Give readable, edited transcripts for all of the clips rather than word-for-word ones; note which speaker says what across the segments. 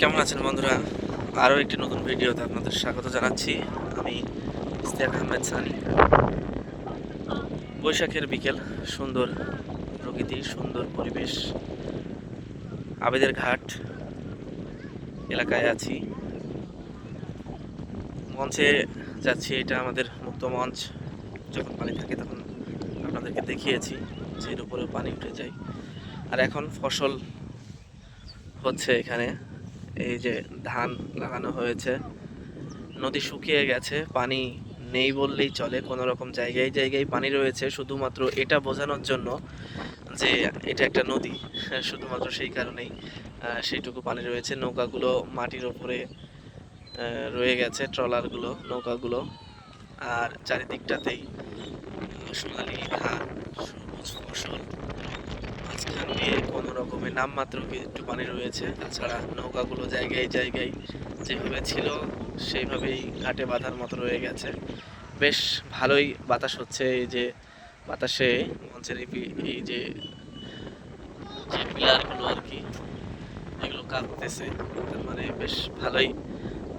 Speaker 1: কেমন আছেন বন্ধুরা? আরও একটি নতুন ভিডিওতে আপনাদের স্বাগত জানাচ্ছি। আমি ইশতিয়াক আহমেদ সানি। বৈশাখের বিকেল, সুন্দর প্রকৃতি, সুন্দর পরিবেশ, আবেদের ঘাট এলাকায় আছি। মঞ্চে যাচ্ছি, এটা আমাদের মুক্ত মঞ্চ। যখন পানি থাকে তখন আপনাদেরকে দেখিয়েছি যে এর উপরেও পানি উঠে যায়। আর এখন ফসল হচ্ছে এখানে। এই যে ধান লাগানো হয়েছে, নদী শুকিয়ে গেছে, পানি নেই বললেই চলে। কোনো রকম জায়গায় জায়গায় পানি রয়েছে, শুধুমাত্র এটা বোঝানোর জন্য যে এটা একটা নদী। শুধুমাত্র সেই কারণেই সেইটুকু পানি রয়েছে। নৌকাগুলো মাটির ওপরে রয়ে গেছে, ট্রলারগুলো, নৌকাগুলো। আর চারিদিকটাতেই সোনালি ধান, সবুজ ফসল। মাঝখান দিয়ে কোনো রকমের নামমাত্র একটু পানি রয়েছে। তাছাড়া নৌকাগুলো জায়গায় জায়গায় যেভাবে ছিল সেইভাবেই ঘাটে বাঁধার মতো রয়ে গেছে। বেশ ভালোই বাতাস হচ্ছে। এই যে বাতাসে মঞ্চের এই যে পিলারগুলো আর কি, এগুলো কাঁপতেছে। তার মানে বেশ ভালোই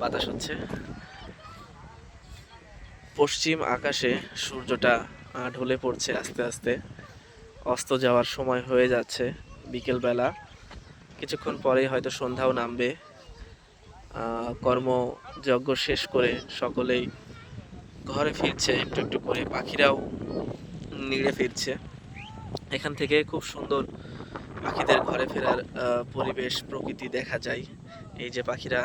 Speaker 1: বাতাস হচ্ছে। পশ্চিম আকাশে সূর্যটা ঢলে পড়ছে আস্তে আস্তে। অস্ত যাওয়ার সময় হয়ে যাচ্ছে, বিকেলবেলা। কিছুক্ষণ পরেই হয়তো সন্ধ্যাও নামবে। কর্মযজ্ঞ শেষ করে সকলেই ঘরে ফিরছে একটু একটু করে। পাখিরাও নিড়ে ফিরছে। এখান থেকে খুব সুন্দর পাখিদের ঘরে ফেরার পরিবেশ, প্রকৃতি দেখা যায়। এই যে পাখিরা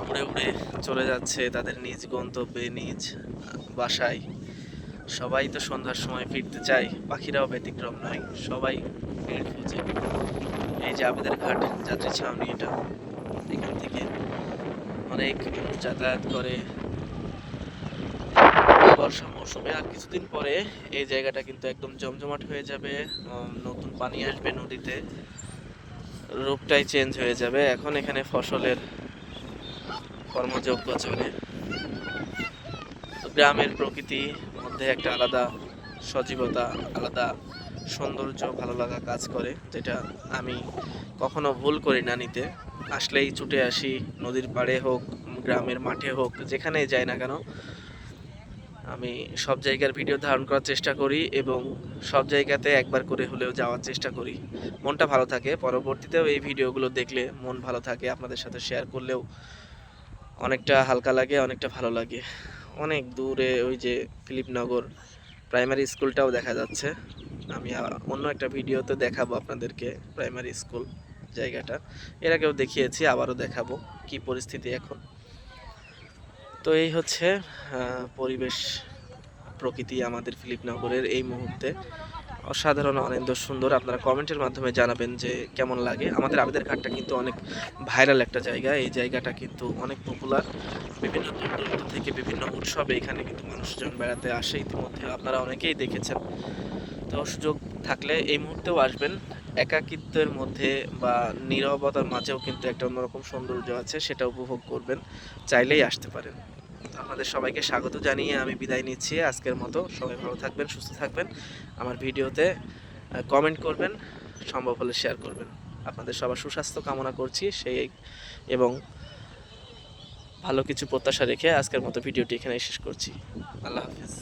Speaker 1: উড়ে উড়ে চলে যাচ্ছে তাদের নিজ গন্তব্যে, নিজ বাসায়। সবাই তো সন্ধ্যার সময় ফিরতে চায়, পাখিরাও ব্যতিক্রম নয়, সবাই ভিড় খুঁজে। এই যে আবেদের ঘাট যাত্রী ছাউনি, এটা এখান থেকে অনেক যাতায়াত করে। বর্ষা মৌসুমে আর কিছুদিন পরে এই জায়গাটা কিন্তু একদম জমজমাট হয়ে যাবে। নতুন পানি আসবে নদীতে, রূপটাই চেঞ্জ হয়ে যাবে। এখন এখানে ফসলের কর্মযজ্ঞ চলে। গ্রামের প্রকৃতির মধ্যে একটা আলাদা সজীবতা, আলাদা সৌন্দর্য, ভালো লাগা কাজ করে, যেটা আমি কখনো ভুল করি না নিতে। আসলেই ছুটে আসি, নদীর পাড়ে হোক, গ্রামের মাঠে হোক, যেখানেই যাই না কেন আমি সব জায়গার ভিডিও ধারণ করার চেষ্টা করি এবং সব জায়গাতে একবার করে হলেও যাওয়ার চেষ্টা করি। মনটা ভালো থাকে। পরবর্তীতেও এই ভিডিওগুলো দেখলে মন ভালো থাকে, আপনাদের সাথে শেয়ার করলেও অনেকটা হালকা লাগে, অনেকটা ভালো লাগে। অনেক দূরে ওই যে ফিলিপনগর প্রাইমারি স্কুলটাও দেখা যাচ্ছে। আমি অন্য একটা ভিডিওতে দেখাবো আপনাদেরকে প্রাইমারি স্কুল জায়গাটা। এর আগেও দেখিয়েছি, আবারও দেখাবো কি পরিস্থিতি এখন। তো এই হচ্ছে পরিবেশ, প্রকৃতি আমাদের ফিলিপনগরের এই মুহূর্তে। অসাধারণ, অনেক সুন্দর। আপনারা কমেন্টের মাধ্যমে জানাবেন যে কেমন লাগে। আমাদের আবেদের ঘাটটা কিন্তু অনেক ভাইরাল একটা জায়গা। এই জায়গাটা কিন্তু অনেক পপুলার। বিভিন্ন দূর দূরান্ত থেকে বিভিন্ন উৎসবে এখানে কিন্তু মানুষজন বেড়াতে আসে। ইতিমধ্যে আপনারা অনেকেই দেখেছেন। তো সুযোগ থাকলে এই মুহূর্তেও আসবেন। একাকিত্বের মধ্যে বা নীরবতার মাঝেও কিন্তু একটা অন্যরকম সৌন্দর্য আছে, সেটা উপভোগ করবেন। চাইলেই আসতে পারেন। আপনাদের সবাইকে স্বাগত জানিয়ে আমি বিদায় নিচ্ছি আজকের মতো। সবাই ভালো থাকবেন, সুস্থ থাকবেন। আমার ভিডিওতে কমেন্ট করবেন, সম্ভব হলে শেয়ার করবেন। আপনাদের সবার সুস্বাস্থ্য কামনা করছি এবং ভালো কিছু প্রত্যাশা রেখে আজকের মতো ভিডিওটি এখানে শেষ করছি। আল্লাহ হাফেজ।